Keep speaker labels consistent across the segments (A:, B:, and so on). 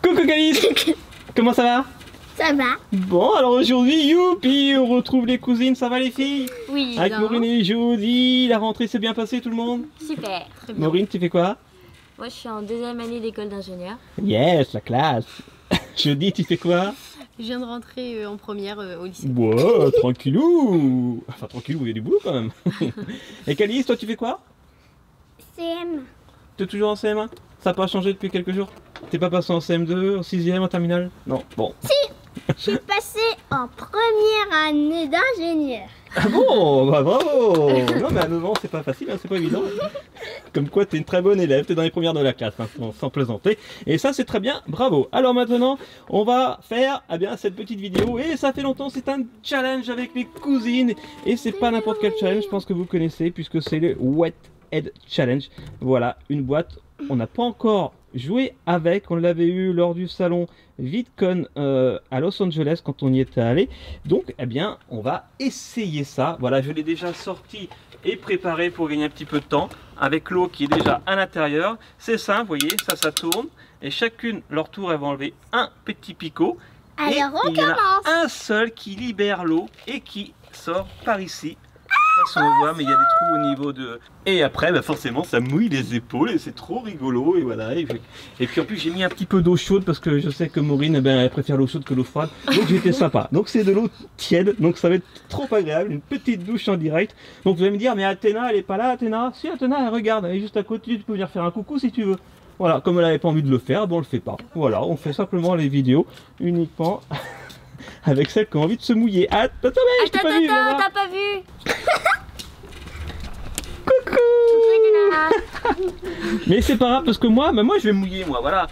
A: Coucou Calice. Comment ça va?
B: Ça va.
A: Bon, alors aujourd'hui, youpi, on retrouve les cousines, ça va les filles?
B: Oui.
A: Avec Maureen et Jody, la rentrée s'est bien passée tout le monde?
B: Super. Très bien.
A: Maureen, tu fais quoi?
B: Moi, je suis en deuxième année d'école d'ingénieur.
A: Yes, la classe. Jody, tu fais quoi?
C: Je viens de rentrer en première au lycée.
A: Wow, tranquillou. Enfin, tranquillou, il y a du boulot quand même. Et Calice, toi, tu fais quoi?
B: CM.
A: T'es toujours en CM1? Ça n'a pas changé depuis quelques jours? T'es pas passé en CM2, en 6ème, en terminale? Non, bon.
B: Je suis passée en première année d'ingénieur.
A: Ah bon, bah bravo. Non mais à 9 ans c'est pas facile, hein, c'est pas évident. Comme quoi t'es une très bonne élève, t'es dans les premières de la classe, hein, sans plaisanter. Et ça c'est très bien, bravo. Alors maintenant on va faire cette petite vidéo. Et ça fait longtemps, c'est un challenge avec les cousines. Et c'est pas n'importe quel challenge, je pense que vous connaissez, puisque c'est le Wet Head Challenge. Voilà, une boîte, on n'a pas encore joué avec, on l'avait eu lors du salon VidCon à Los Angeles quand on y était allé. Donc on va essayer ça. Voilà, je l'ai déjà sorti et préparé pour gagner un petit peu de temps avec l'eau qui est déjà à l'intérieur. C'est simple, vous voyez, ça tourne et chacune leur tour elles vont enlever un petit picot.
B: Alors
A: et
B: on
A: il y en
B: commence.
A: a un seul qui libère l'eau et qui sort par ici. Si on voit, mais il y a des trous au niveau de... Et après, forcément, ça mouille les épaules et c'est trop rigolo. Et voilà. Et puis en plus, j'ai mis un petit peu d'eau chaude parce que je sais que Maureen, elle préfère l'eau chaude que l'eau froide. Donc j'étais sympa. Donc c'est de l'eau tiède. Donc ça va être trop agréable. Une petite douche en direct. Donc vous allez me dire, mais Athéna, elle est pas là, Athéna? Si, Athéna, elle regarde. Elle est juste à côté. Tu peux venir faire un coucou si tu veux. Voilà. Comme elle n'avait pas envie de le faire, bon, on le fait pas. Voilà. On fait simplement les vidéos uniquement avec celles qui ont envie de se mouiller. Attends, mais je t'ai pas vu.
B: T'as pas vu?
A: Coucou. Mais c'est pas grave parce que moi je vais mouiller moi, voilà.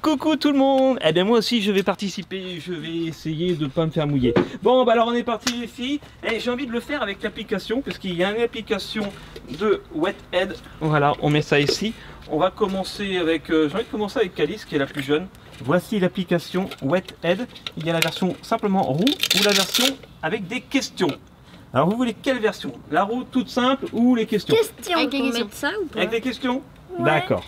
A: Coucou tout le monde. Eh bien moi aussi je vais participer, je vais essayer de pas me faire mouiller. Bon alors on est parti les filles. Et j'ai envie de le faire avec l'application parce qu'il y a une application de Wet Head. Voilà, on met ça ici. On va commencer avec, j'ai envie de commencer avec Calice qui est la plus jeune. Voici l'application Wet Head. Il y a la version simplement roue ou la version avec des questions. Alors vous voulez quelle version? La roue toute simple ou les questions?
B: Question.
C: Avec les
B: On
C: questions.
B: met ça ou pas?
A: Avec les questions?
B: Ouais.
A: D'accord.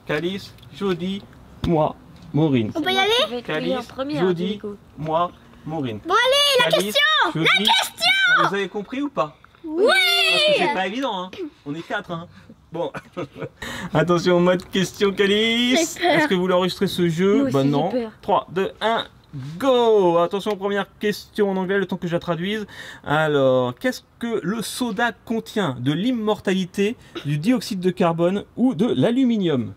A: Calice, Jody, moi, Maureen.
B: On peut y aller?
A: Calice, Jody, moi, Maureen.
B: Bon allez,
A: Calice, Jody,
B: la question.
A: Vous avez compris ou pas?
B: Oui.
A: Parce que c'est pas évident, hein. On est 4, hein. Bon. Attention, mode question, Calice.
B: J'ai peur.
A: Est-ce que vous l'enregistrez ce jeu?
B: Moi aussi, j'ai
A: Non.
B: peur.
A: 3, 2, 1. Go! Attention, première question en anglais, le temps que je la traduise. Alors, qu'est-ce que le soda contient? De l'immortalité, du dioxyde de carbone ou de l'aluminium?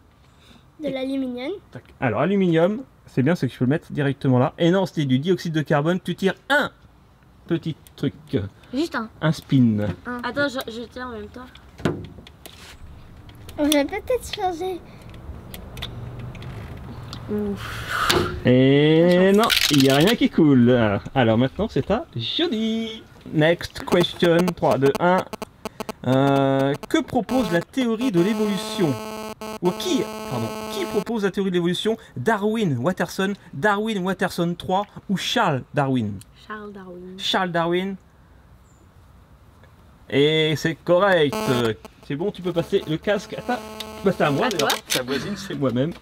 B: De l'aluminium.
A: Alors, aluminium, c'est bien, c'est que je peux le mettre directement là. Et non, c'était du dioxyde de carbone. Tu tires un petit truc,
B: Juste un.
A: spin.
B: Attends, je tiens en même temps. On va peut-être changer.
A: Et non, il n'y a rien qui coule. Alors maintenant, c'est à Jody. Next question. 3, 2, 1. Que propose la théorie de l'évolution? Ou qui propose la théorie de l'évolution? Darwin Watterson, Darwin Watterson 3 ou Charles Darwin?
C: Charles Darwin.
A: Charles Darwin. Et c'est correct. C'est bon, tu peux passer le casque. Attends, c'est à moi d'ailleurs. Ta voisine, c'est moi-même.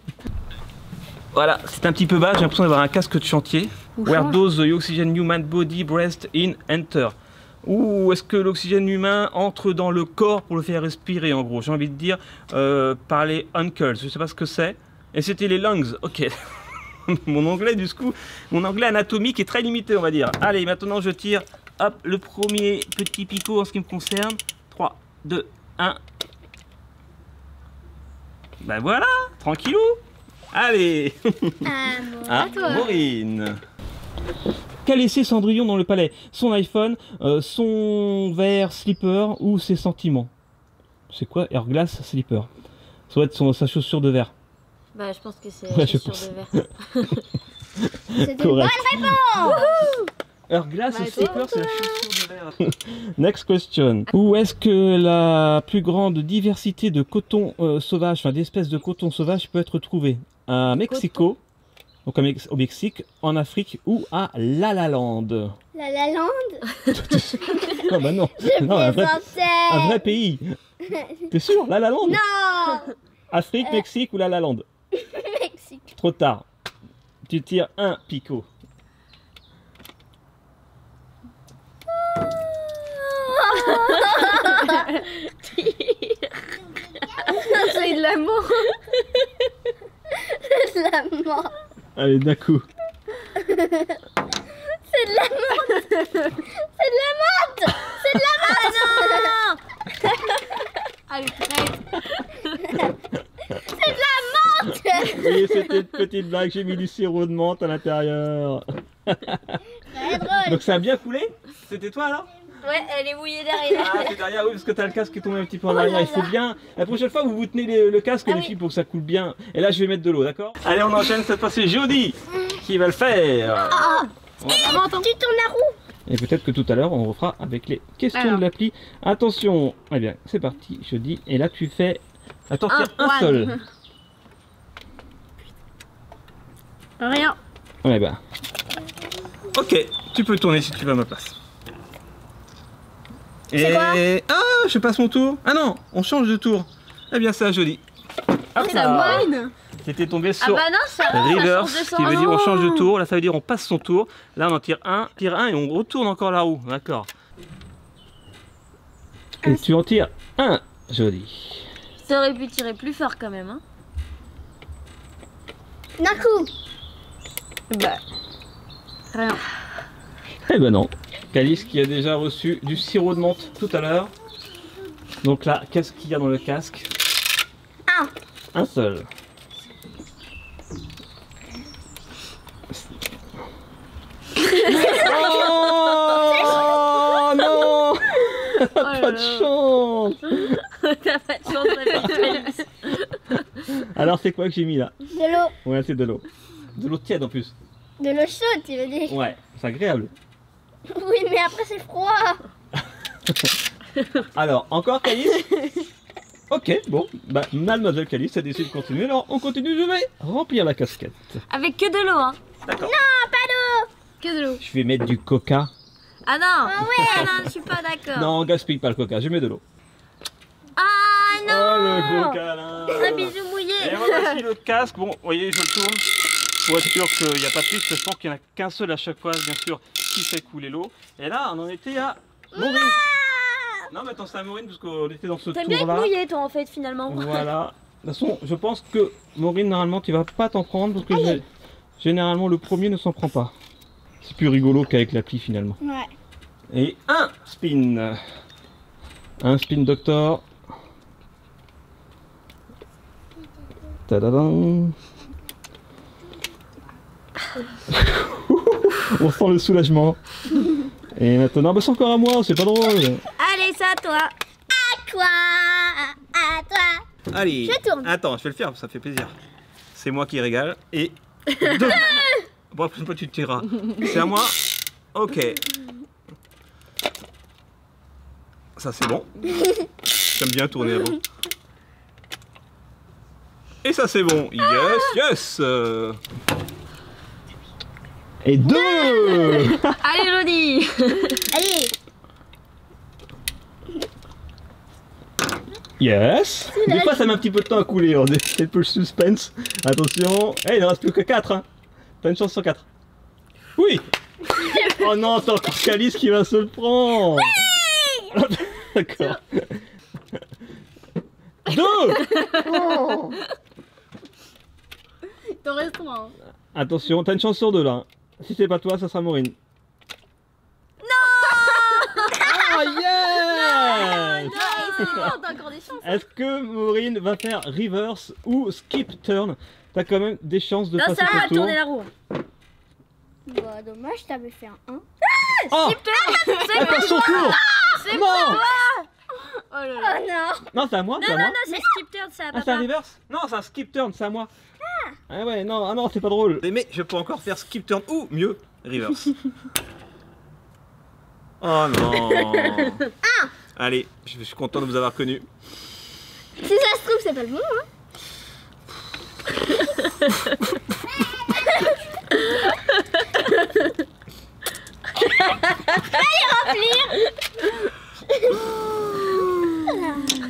A: Voilà, c'est un petit peu bas, j'ai l'impression d'avoir un casque de chantier. Where does the oxygen human body breast in enter? Ou est-ce que l'oxygène humain entre dans le corps pour le faire respirer en gros? J'ai envie de dire par les uncles, je sais pas ce que c'est. Et c'était les lungs, ok. Mon anglais du coup, mon anglais anatomique est très limité on va dire. Allez, maintenant je tire, hop, le premier petit picot en ce qui me concerne. 3, 2, 1. Ben voilà, tranquillou. Allez.
B: À toi.
A: Maureen. Qu'a laissé Cendrillon dans le palais? Son iPhone, son verre slipper ou ses sentiments? C'est quoi Airglass slipper? Ça doit être sa chaussure de verre.
B: Bah je pense que c'est
A: Ouais, je
B: chaussure
A: pense.
B: de verre. C'est une
A: Correct.
B: bonne réponse.
A: Airglass
C: Ouais,
A: slipper, c'est la chaussure de verre. Next question. Où est-ce que la plus grande diversité de coton sauvage, enfin d'espèces de coton sauvage peut être trouvée? À Mexico, donc au Mexique, en Afrique ou à La La Land?
B: La La Land.
A: Non, bah non.
B: Je
A: Non, un vrai
B: vrai.
A: pays. T'es sûr? La La Land?
B: Non.
A: Afrique, Mexique ou La La Land?
B: Mexique.
A: Trop tard. Tu tires un picot.
C: C'est de l'amour.
B: C'est de la mort.
A: Allez, d'un coup.
B: C'est de la menthe. C'est de la menthe. C'est de la menthe.
C: Allez, prête.
B: C'est de la menthe.
A: Oui, c'était une petite blague, j'ai mis du sirop de menthe à l'intérieur.
B: C'est drôle.
A: Donc ça a bien coulé? C'était toi là?
B: Ouais, elle est mouillée derrière.
A: Ah, c'est derrière, oui, parce que t'as le casque qui est tombé un petit peu en arrière. Il faut bien. La prochaine fois, vous tenez le casque, les filles, pour que ça coule bien. Et là, je vais mettre de l'eau, d'accord? Allez, on enchaîne. Cette fois, c'est Jody qui va le faire.
B: Tu tournes la roue.
A: Et peut-être que tout à l'heure, on refera avec les questions
C: Alors.
A: de l'appli. Attention. Eh bien, c'est parti, Jody. Et là, tu fais. Attends, tire un
C: one.
A: seul.
C: Rien.
A: Ouais, bah. Ok, tu peux tourner si tu veux à ma place.
B: C'est quoi?
A: Ah, je passe mon tour. Ah non, on change de tour. Eh bien, c'est à Jody. Hop
C: C'est
A: là.
C: la moine.
A: C'était tombé
B: Ah
A: sur
B: bah non, ça
A: reverse,
B: change de
A: qui veut
B: sens.
A: dire on change de tour. Là, ça veut dire on passe son tour. Là, on en tire un et on retourne encore la roue. D'accord. Et tu en tires un, Jody.
B: Ça aurait pu tirer plus fort quand même. Hein.
D: D'un coup.
C: Bah. Rien.
A: Eh ben non. Calice qui a déjà reçu du sirop de menthe tout à l'heure. Donc là, qu'est-ce qu'il y a dans le casque? Un seul. Oh non! Pas de chance!
B: T'as pas de chance avec
A: Alors c'est quoi que j'ai mis là?
D: De l'eau.
A: Ouais, c'est de l'eau. De l'eau tiède en plus.
D: De l'eau chaude, tu veux dire.
A: Ouais, c'est agréable.
D: Oui, mais après c'est froid.
A: Alors, encore Calice? Ok, bon, bah Mademoiselle Calice a décidé de continuer, alors on continue, je vais remplir la casquette.
B: Avec que de l'eau, hein.
A: D'accord.
C: Que de l'eau.
A: Je vais mettre du coca.
B: Ah non. Ah ouais. Non, je suis pas d'accord.
A: Non, on gaspille pas le coca, je mets de l'eau.
B: Ah
A: Oh
B: non.
A: le coca là!
B: Un bisou mouillé.
A: Et voici le casque, bon, vous voyez, je le tourne pour être sûr qu'il n'y a pas de piste, je pense qu'il n'y en a qu'un seul à chaque fois, bien sûr, qui fait couler l'eau. Et là, on en était à Maureen. Non, mais attends, c'est à Maureen parce qu'on était dans ce
B: T'aimes bien être
A: tour-là.
B: mouillé, toi, en fait, finalement.
A: Voilà. De toute façon, je pense que Maureen, normalement, tu vas pas t'en prendre parce que généralement, le premier ne s'en prend pas. C'est plus rigolo qu'avec l'appli finalement.
D: Ouais.
A: Et un spin. Un spin doctor. Tadadam. On sent le soulagement. Et maintenant, bah c'est encore à moi, c'est pas drôle.
B: Allez, c'est à toi.
D: À toi. À toi.
A: Allez,
D: Je tourne.
A: attends, je vais le faire, ça fait plaisir. C'est moi qui régale. Et deux. Bon, la prochaine fois tu te tireras. C'est à moi. Ok. Ça c'est bon. J'aime bien tourner avant. Et ça c'est bon. Yes, yes. Et deux.
B: Allez, Jody.
D: Allez.
A: Yes. Des fois ça met un petit peu de temps à couler, hein. C'est un peu le suspense. Attention. Eh, il ne reste plus que 4. Hein. T'as une chance sur 4. Oui. Oh non, c'est encore Calice qui va se le prendre. Oui. D'accord. 2. Oh.
C: T'en restes 3. Hein.
A: Attention, t'as une chance sur 2 là. Si c'est pas toi, ça sera Maureen. Ah yes.
C: T'as encore des chances.
A: Est-ce que Maureen va faire reverse ou skip turn? T'as quand même des chances de
B: Non,
A: passer
B: ça va
A: ton tour.
B: tourner la roue.
D: Bah, dommage, t'avais fait un 1.
A: Oh, elle passe son tour. Non.
C: Oh là là.
D: Oh non.
A: Non, c'est à moi, c'est à
B: Non, non,
A: moi.
B: non, c'est skip turn, ça,
A: Ah, c'est un
B: papa.
A: reverse? Non, c'est un skip turn, c'est à moi. Ah ouais, non, ah non, c'est pas drôle. Mais je peux encore faire skip turn ou mieux, reverse. Oh non. Allez, je suis content de vous avoir connu.
D: Si ça se trouve, c'est pas le bon, hein.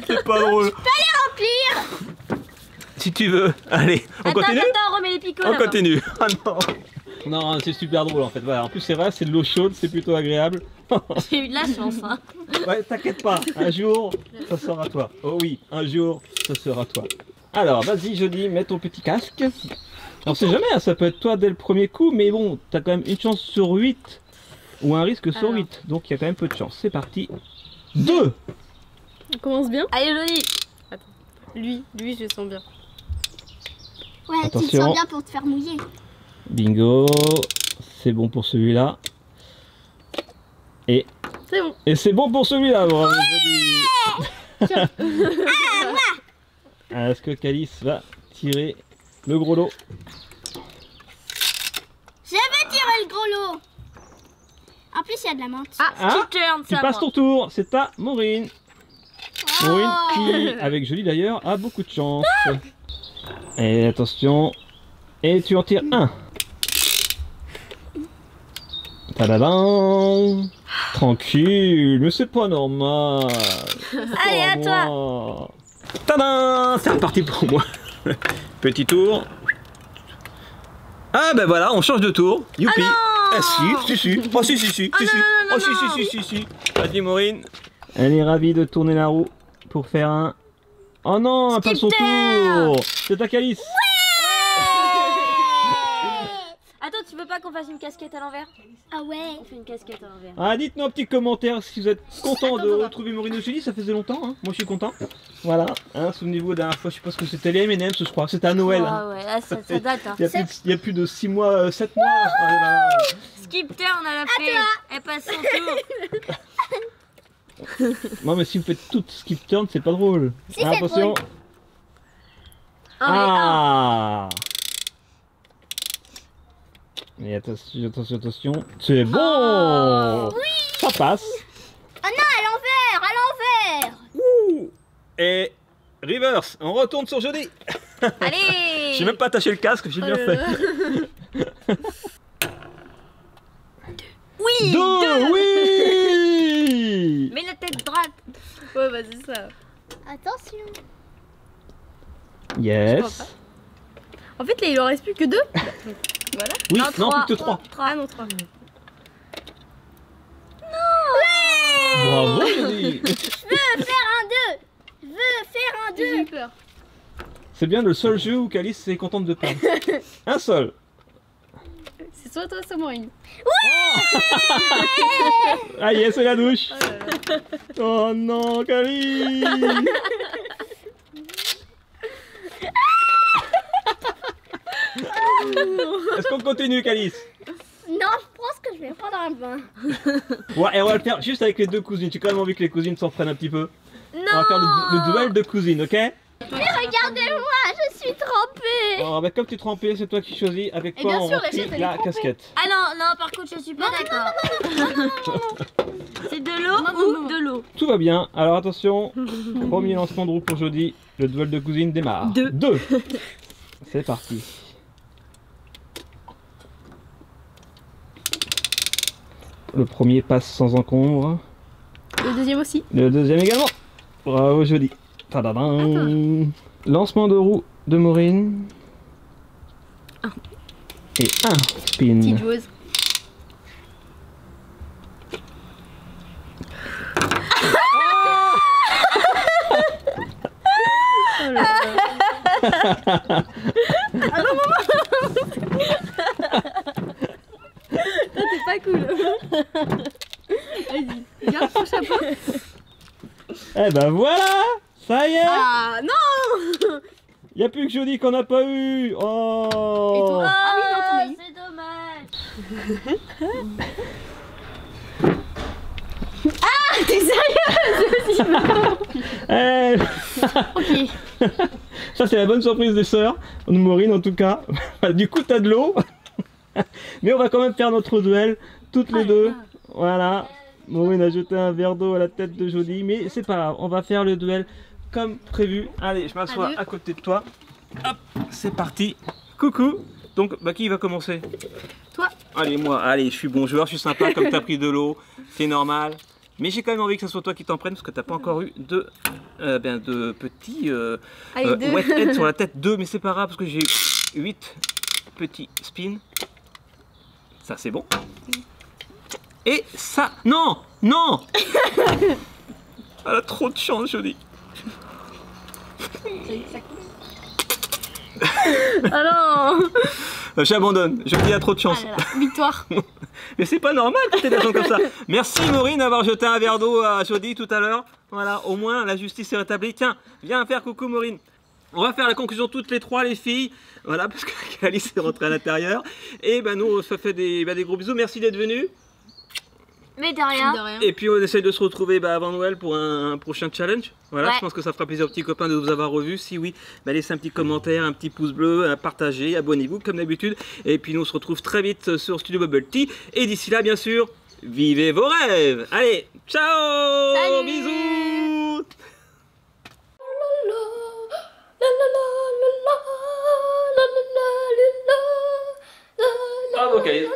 A: C'est pas drôle.
D: Remplir.
A: Si tu veux. Allez, on continue?
C: Attends, remets les picots
A: On
C: là-bas.
A: continue. Ah non. Non, c'est super drôle en fait. Voilà. En plus, c'est vrai, c'est de l'eau chaude, c'est plutôt agréable.
C: J'ai eu de la chance, hein.
A: Ouais, t'inquiète pas, un jour, ça sera toi. Oh oui, un jour, ça sera toi. Alors, vas-y, Jody, mets ton petit casque. On sait jamais, hein, ça peut être toi dès le premier coup, mais bon, t'as quand même une chance sur 8. Ou un risque sur
C: Alors.
A: 8. Donc, il y a quand même peu de chance. C'est parti. 2.
E: On commence bien.
C: Allez, Jolie.
E: Lui, je le sens bien.
D: Ouais, tu te
A: Attention.
D: sens bien pour te faire mouiller.
A: Bingo. C'est bon pour celui-là. Et
E: C'est bon.
A: c'est bon pour celui-là, bravo, Jody. Est-ce que Calice va tirer le gros lot?
D: Je vais tirer le gros lot. En plus, il y a de la menthe.
C: Ah,
A: Ah,
C: skip turn,
A: Tu
C: ça
A: passes ton tour, c'est à Maureen.
D: Oh.
A: Maureen qui, avec Jolie d'ailleurs, a beaucoup de chance. Et attention, et tu en tires un. Tadadam. Tranquille, mais c'est pas normal.
C: Allez, à toi.
A: toi. Tadam, c'est reparti pour moi. Petit tour. Ah ben voilà, on change de tour. Youpi. Ah si. Oh si. Oh si. Vas-y Maureen. Elle est ravie de tourner la roue pour faire un... Oh non, elle passe son tour. C'est à Calice.
C: Attends, tu veux pas qu'on fasse une casquette à l'envers?
D: Ah ouais.
C: On fait une casquette à l'envers.
A: Ah, dites-nous un petit commentaire si vous êtes content de retrouver Maureen au Chili, ça faisait longtemps, hein. Moi je suis content. Voilà, hein, souvenez-vous, la dernière fois, je sais pas ce que c'était, les M&M's je crois, c'était à Noël. Hein.
C: Ah ouais, là, ça date. Hein.
A: Il y a plus de 6 mois, 7 mois. Ah, là, là.
C: Skip turn, elle a fait. Elle passe son tour.
A: Non mais si vous faites tout skip turn, c'est pas drôle.
D: Si,
A: Ah,
D: c'est
A: attention. Ah. Et attention. C'est bon. Ça passe.
D: Ah non, à l'envers.
A: Ouh. Et reverse, on retourne sur Jody.
C: Allez.
A: J'ai même pas attaché le casque, j'ai bien fait.
C: Oui.
A: Deux, oui.
C: Mets la tête droite.
E: Ouais, bah c'est ça.
D: Attention.
E: Je crois
A: Yes.
E: pas. En fait, là, il en reste plus que 2. Voilà.
A: Oui,
C: Non,
A: non,
C: trois.
A: plus que 3.
E: Ah non, 3.
A: Bravo, Jody.
D: Je veux faire un 2.
E: J'ai eu peur.
A: C'est bien le seul jeu où Calice est contente de perdre. Un seul.
E: C'est soit toi, soit Maureen.
A: Ah yes, c'est la douche.
E: Oh là là.
A: Oh non, Calice. Est-ce qu'on continue, Calice?
D: Non, je pense que je vais prendre un bain.
A: Ouais, et on va le faire juste avec les deux cousines. J'ai quand même envie que les cousines s'en prennent un petit peu.
C: Non.
A: On va faire le duel de cousines, ok?
D: Mais regardez-moi, je suis trempée.
A: Alors, bah, comme tu es trempé, c'est toi qui choisis avec
E: Et
A: quoi
E: bien
A: on
E: sûr,
A: remplit
E: Rachel, elle est
A: la
E: trempée.
A: casquette.
C: Ah non, par contre, je suis pas d'accord. C'est de l'eau ou de l'eau?
A: Tout va bien. Alors attention, premier lancement de roue pour Jody. Le duel de cousines démarre. Deux. C'est parti. Le premier passe sans encombre.
E: Le deuxième aussi.
A: Le deuxième également. Bravo Jody. Tadadam. Lancement de roue de Maureen. Et un spin.
E: Petite joueuse. Oh là là. Ça, c'est pas cool. Vas-y, garde ton chapeau.
A: Eh ben voilà. Ça y est.
E: Ah non.
A: Y a plus que Jody qu'on n'a pas eu. Oh.
E: Et toi? Ah oui, non, t'en as eu.
C: C'est dommage.
E: T'es sérieuse?
A: Eh.
E: Ok.
A: Ça c'est la bonne surprise des sœurs, de Maureen en tout cas. Du coup t'as de l'eau. Mais on va quand même faire notre duel, toutes les deux. Voilà. Maureen a jeté un verre d'eau à la tête de Jody, mais c'est pas grave, on va faire le duel comme prévu. Allez, je m'assois
E: Adieu.
A: à côté de toi. Hop, c'est parti. Coucou. Donc, bah, qui va commencer?
E: Toi.
A: Allez, moi. Allez, je suis bon joueur, je suis sympa comme t'as pris de l'eau. C'est normal. Mais j'ai quand même envie que ce soit toi qui t'en prennes parce que t'as pas encore eu de petits
E: Allez, 2.
A: wet heads sur la tête. 2, mais c'est pas grave parce que j'ai 8 petits spins. Ça c'est bon. Et ça... Non. Non. Elle a trop de chance, Jodie.
E: Ah non.
A: J'abandonne. Jodie a trop de chance.
E: Ah là là, victoire.
A: Mais c'est pas normal que t'aies des gens comme ça. Merci Maureen d'avoir jeté un verre d'eau à Jodie tout à l'heure. Voilà, au moins la justice est rétablie. Tiens, viens faire coucou Maureen. On va faire la conclusion toutes les trois les filles. Voilà, parce que Alice est rentrée à l'intérieur. Et ben nous on se fait des gros bisous. Merci d'être venus.
C: Mais de rien.
E: De rien.
A: Et puis on essaye de se retrouver avant Noël pour un prochain challenge. Voilà,
C: Ouais.
A: je pense que ça fera plaisir aux petits copains de vous avoir revus. Si oui, laissez un petit commentaire, un petit pouce bleu, partagez, abonnez-vous comme d'habitude. Et puis nous on se retrouve très vite sur Studio Bubble Tea. Et d'ici là, bien sûr, vivez vos rêves. Allez, ciao.
C: Salut.
A: Bisous. Bravo Kyle.